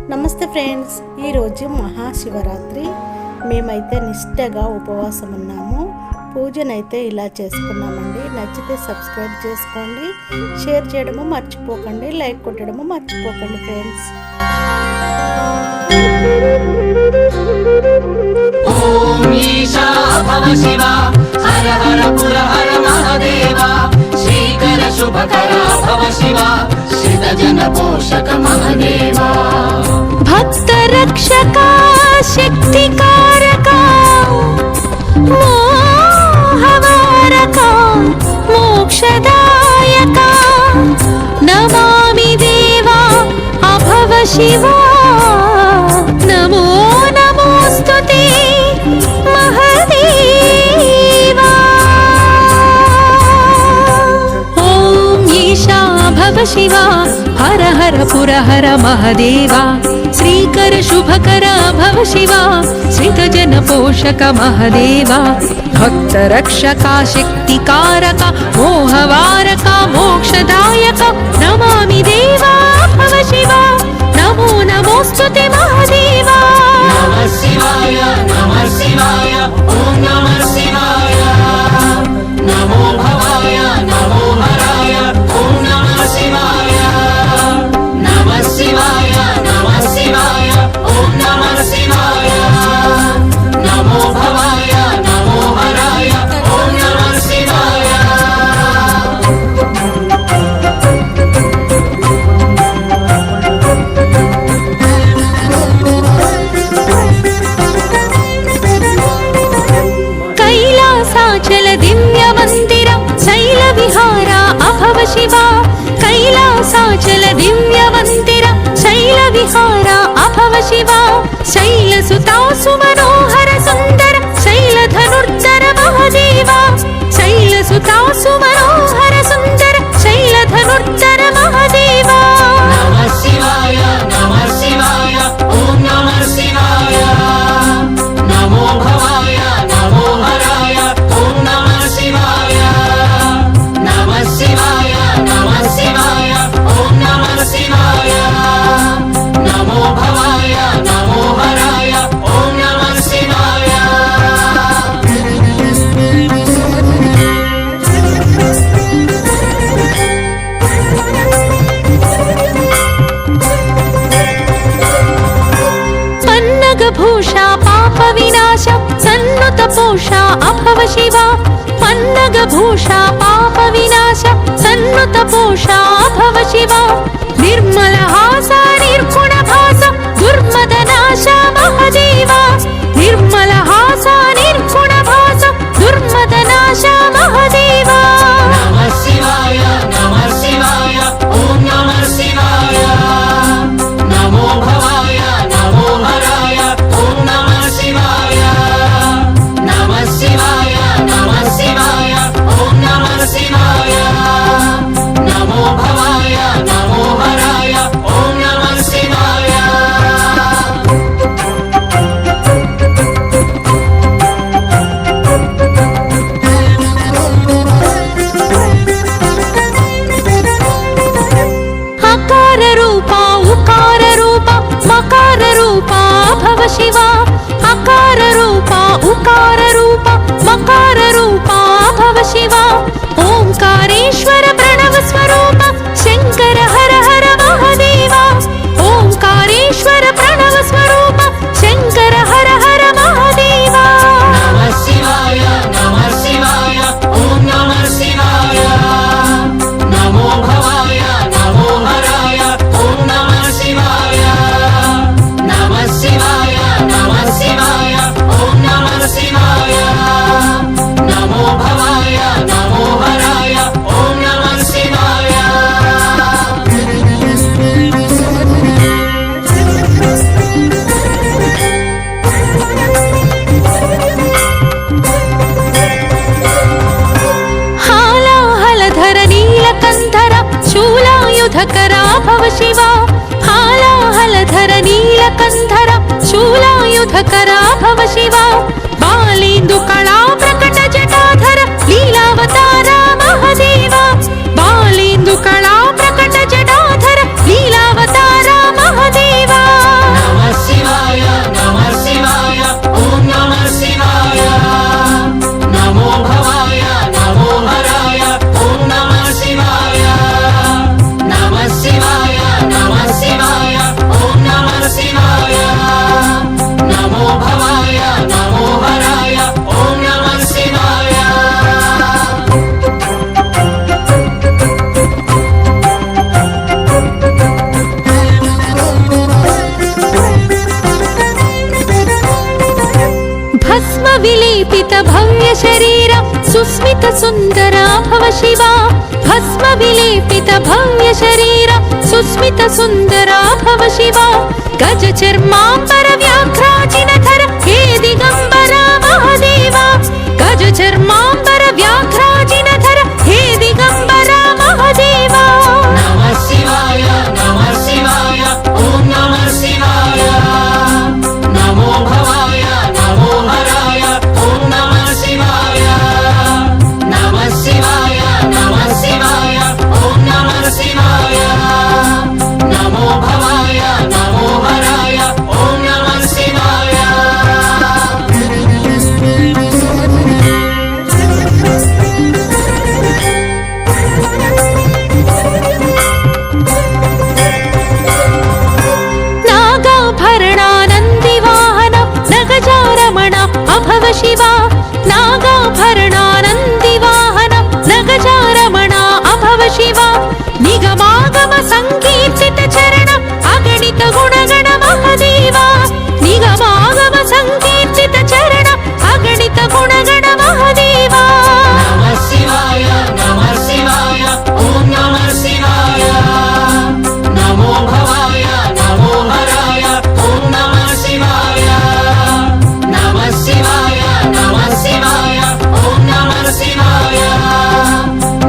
నమస్తే ఫ్రెండ్స్, ఈరోజు మహాశివరాత్రి. మేమైతే నిష్టగా ఉపవాసం ఉన్నాము. పూజనైతే ఇలా చేసుకున్నామండి. నచ్చితే సబ్స్క్రైబ్ చేసుకోండి, షేర్ చేయడము మర్చిపోకండి, లైక్ కొట్టడము మర్చిపోకండి ఫ్రెండ్స్. ఓం ఈశా భవ శివ హర హర పుర హర మహాదేవ శ్రీకర శుభకర భవ శివ శ్రిత జన పోషక మహాదేవ భక్త రక్షక శక్తికారక మోహవారక మోక్షదాయక నమామి దేవా అభవ శివ నమో నమోస్తుతే మహాదేవా. ఓం ఈశా భవ శివ హర హర పుర హర మహాదేవా శ్రీకర శుభకర భవ శివ శ్రిత జన పోషక మహాదేవా భక్త రక్షక శక్తికారక మోహవారక మోక్షదాయక నమామి దేవా భవ శివ నమో నమోస్తుతే మహాదేవా. నమః శివాయ నమః శివాయ ఓం నమః శివాయ నమో భవాయ నమో హరాయ ఓం నమః శివాయ నమః శివాయ నమః శివాయ ఓం నమః శివాయ నమో భవాయ నమో హరాయ ఓం నమః శివాయ. కైలాసాచల దివ్య మందిరం శైల విహార అభవ శివ కైలాసాచల దివ్య మందిరం శైల విహార అభవ శివ శైల సుతాసు మనోహర సుందర శైల ధనుర్ధర మహాదేవా శైల సుతాసు మనోహర సుందర శైల ధనుర్ధర మహాదేవా. నమః శివాయ నమః శివాయ ఓం నమః శివాయ నమో భవాయ నమో హరాయ ఓం నమః శివాయ నమః శివాయ నమః శివాయ ఓం నమః శివాయ నమో భవాయ నమో హరాయ ఓం నమః శివాయ. పన్నగ భూష పాప వినాశ సన్నుత పోష అభవ శివ పన్నగ భూష పాప వినాశ సన్నుత పోష అభవ శివ నిర్మల హాస నిర్గుణ భాస దుర్మద నాశ మహాదేవా నిర్మల హాస నిర్గుణ భాస దుర్మద నాశ మహాదేవా. నమః శివాయ నమః శివాయ ఓం నమః శివాయ నమో భవాయ నమో హరాయ ఓం నమః శివాయ నమః శివాయ నమః శివాయ ఓం నమః శివాయ నమో భవాయ నమో హరాయ ఓం నమః శివాయ. అకార రూప ఉకార రూప మకార రూప భవ శివ అకార రూప ఉకార రూప మకార రూప భవ శివ ఓంకారేశ్వర ప్రణవ స్వరూప శంకర హర హర మహాదేవా ఓంకారేశ్వర ప్రణవ స్వరూప శంకర హర హర మహాదేవా. నమః శివాయ నమః శివాయ ఓం నమః శివాయ నమో భవాయ నమో హరాయ ఓం నమః శివాయ నమః శివాయ నమః శివాయ ఓం నమః శివాయ నమో భవాయ నమో హరాయ ఓం నమః శివాయ. హాలాహలధర నీలకంధర శూలాయుధకర భవ శివ హాలాహలధర నీలకంధర శూలాయుధకర భవ శివ బాలేందు కళా ప్రకట జటాధర లీలావతార మహాదేవా బాలేందు కళా ప్రకట జటాధర లీలావతార మహాదేవా. सुन्दर भव शिवा भस्म विलेपित भव्य शरीर सुस्मित सुन्दर भव शिवा गज चर्माम्बर व्याघ्राजिनधर हे दिगम्बर महादेवा गज चर्माम्बर व्याघ्राजिनधर हे दिगम्बर महादेवा नमः शिवाय ॐ नमः शिवाय नमो भवाय नमो हराय ॐ नमः शिवाय नमः शिवाय ॐ नमः शिवाय नमो भवाय नमो हराय ॐ नमः शिवाय नागाभरणानन्दिवाहन नगजारमण अभव शिवा नागाभरणानन्दिवाहन नगजारमण अभव शिवा निगमागम संकीर्तित चरण अगणित गुणगण महादेवा निगमागम संकीर्तित चरण अगणित गुणगण महादेवा नमः शिवाय ॐ नमः शिवाय नमो भवाय नमो हराय ॐ नमः शिवाय नमः शिवाय ॐ नमः शिवाय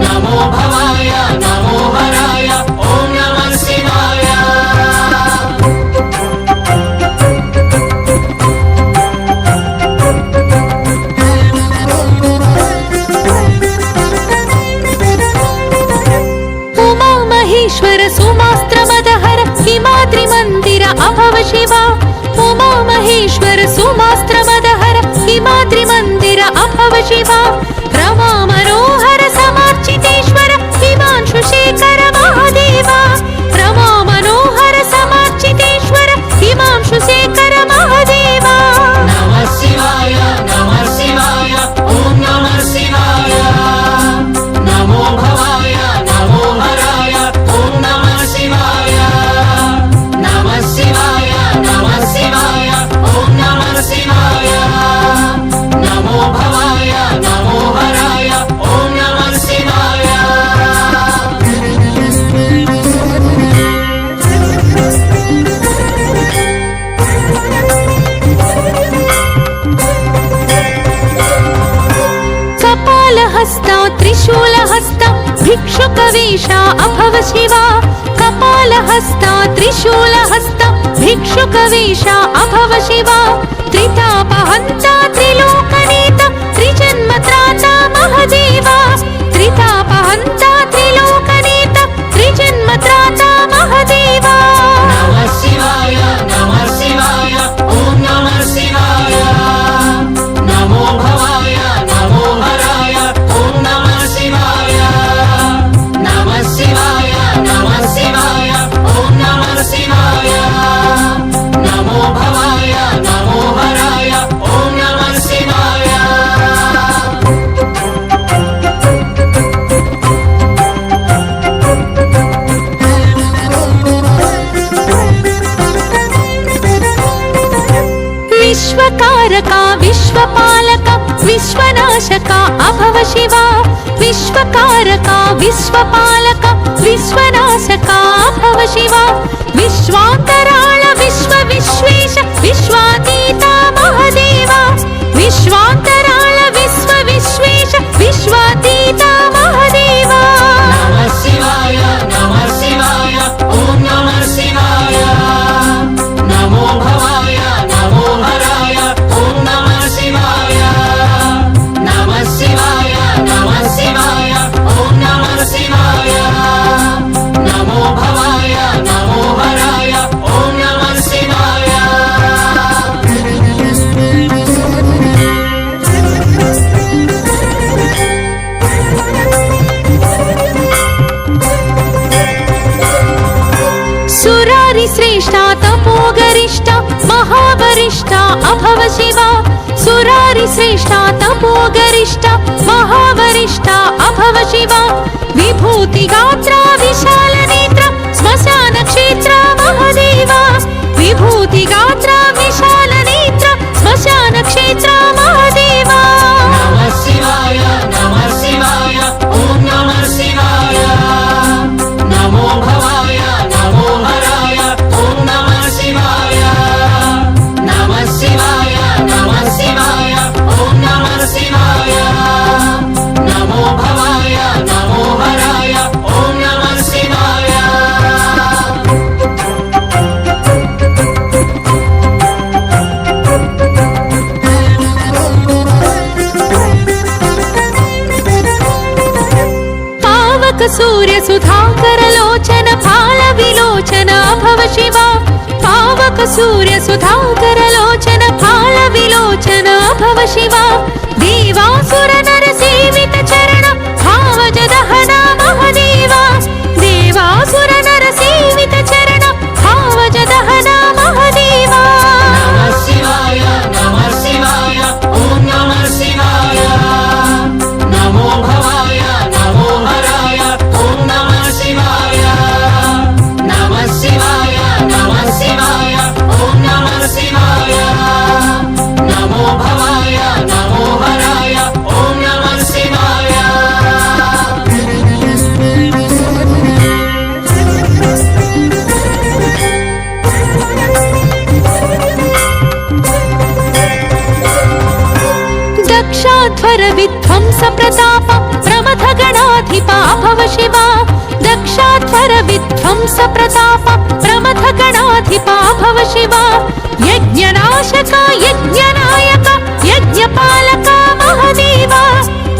नमो भवाय नमो हराय ॐ नमः शिवाय उमा महेश्वर सुमास्त्रमदहर हिमाद्रि मंदिर अभव शिवा उमा महेश्वर सुमास्त्रमदहर हिमाद्रि मंदिर अभव शिवा रमा मनोहर समार्चितेश्वर हिमांशु शेखर महादेवा रमा मनोहर समार्चितेश्वर हिमांशु शेखर महादेवा नमः शिवाय ॐ नमः शिवाय नमो भवाय नमो हराय ॐ नमः शिवाय नमः शिवाय ॐ नमः शिवाय नमो भवाय नमो हराय ॐ नमः शिवाय कपालहस्ता त्रिशूलहस्ता भिक्षुकवेषा अभव शिवा कपालहस्ता त्रिशूलहस्ता भिक्षुकवेषा अभव शिवा त्रितापहन्ता त्रिलोकनेता त्रिजन्मत्राता महादेवा त्रितापहन्ता त्रिलोकनेता त्रिजन्मत्राता महादेवा नमः शिवाय ॐ नमः शिवाय नमो भवाय नमो हराय ॐ नमः शिवाय नमः शिवाय ॐ नमः शिवाय नमो भवाय नमो हराय ॐ नमः शिवाय विश्वकारका विश्वपालका विश्वनाशका अभव शिवा विश्वकारका विश्वपालका विश्वनाशका अभव शिवा विश्वान्तराळ विश्व विश्वेश विश्वातीता महादेवा विश्वान्तराळ विश्व विश्वेश विश्वातीता महादेवा नमः शिवाय ॐ नमः शिवाय नमो भवाय नमो हराय ॐ नमः शिवाय नमः शिवाय ॐ नमः शिवाय नमो भवाय नमो हराय ॐ नमः शिवाय सुरारि श्रेष्ठा तपोगरिष्ठा महावरिष्ठा अभव शिवा सुरारि श्रेष्ठा तपोगरिष्ठा महावरिष्ठा अभव शिवा विभूति गात्रा विशाल नेत्र स्मशान क्षेत्र महादेवा विभूति गात्रा विशाल नेत्र स्मशान क्षेत्र महादेवा नमः शिवाय सूर्य सुधाकर लोचन फाल विलोचन भव शिवा पावक सूर्य सुधाकर लोचन फाल विलोचन भव शिवा देवासुर नर सेवित चरण भावज दहना महदेवा देवासुर नर सेवित चरण भावज दहना महदेवा नमः शिवाय ॐ नमः शिवाय नमो भवाय नमो हराय ॐ नमः शिवाय नमः शिवाय ॐ नमः शिवाय नमो भवाय नमो हराय ॐ नमः शिवाय दक्षाध्वर विध्वंस प्रताप प्रमथ गणाधिपा भव शिवा दक्षाध्वर विध्वंस प्रताप प्रमथ गणाधिपा भव शिवा यज्ञनाशक यज्ञनायक यज्ञपालक महदेवा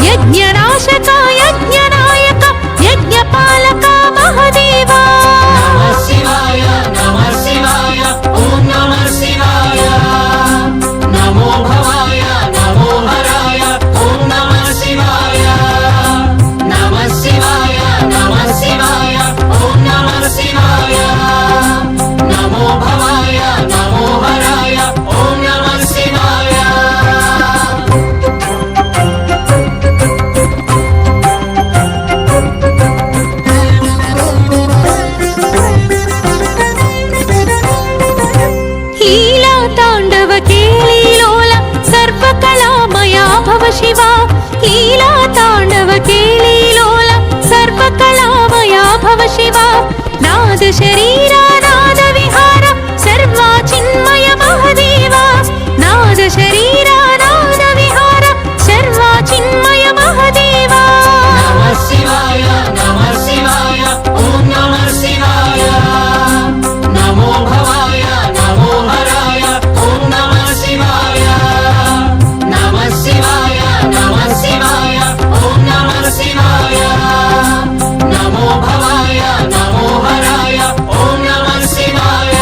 यज्ञनाशक यज्ञनायक यज्ञपालक महदेवा नमः शिवाय ॐ नमः शिवाय नमो भवाय नमो हराय ॐ नमः शिवाय नमः शिवाय ॐ नमः शिवाय नमो भवाय नमो हराय ॐ नमः शिवाय लीला तांडव केलीलोला सर्वकलामया भव शिवा लीला तांडव केलीलोला सर्वकलामया भव शिवा नाद शरीरा नाद विहार सर्वा चिन्मय महदेवा नाद शरीरा नाद विहार सर्वा चिन्मय महदेवा नमः शिवाय ॐ नमः शिवाय नमो भवाय नमो हराय ॐ नमः शिवाय नमः शिवाय ॐ नमः शिवाय नमो भवाय नमो हराय ॐ नमः शिवाय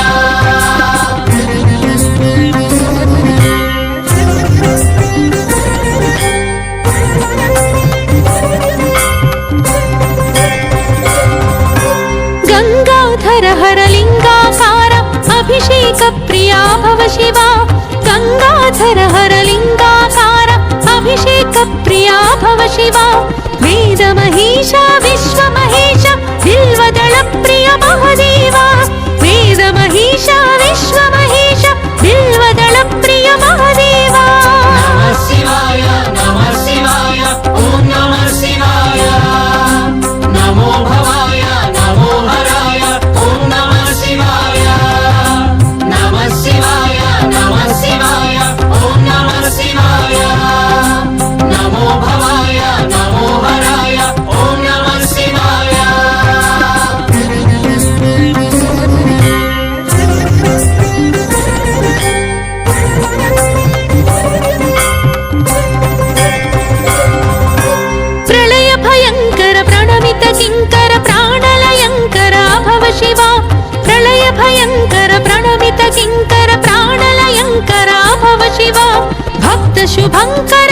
गंगाधर हर लिंगाकार अभिषेक प्रिया भव शिवा गंगाधर हर लिंगाकार अभिषेक प्रिया भव शिवा वेद महेश विश्व महेश बिल्वदल प्रिय महदेवा वेद महेश विश्व महेश बिल्वदल प्रिय महदेवा नमः शिवाय ॐ नमः शिवाय नमो भवाय नमो हराय ॐ नमः शिवाय नमः शिवाय ॐ नमः शिवाय नमो भवाय नमो हराय ॐ नमः शिवाय प्रलय भयंकर प्रणमित किंकर प्राणलयंकर भव शिवा प्रलय भयंकर प्रणमित किंकर प्राणलयंकर भव शिवा भक्त शुभंकर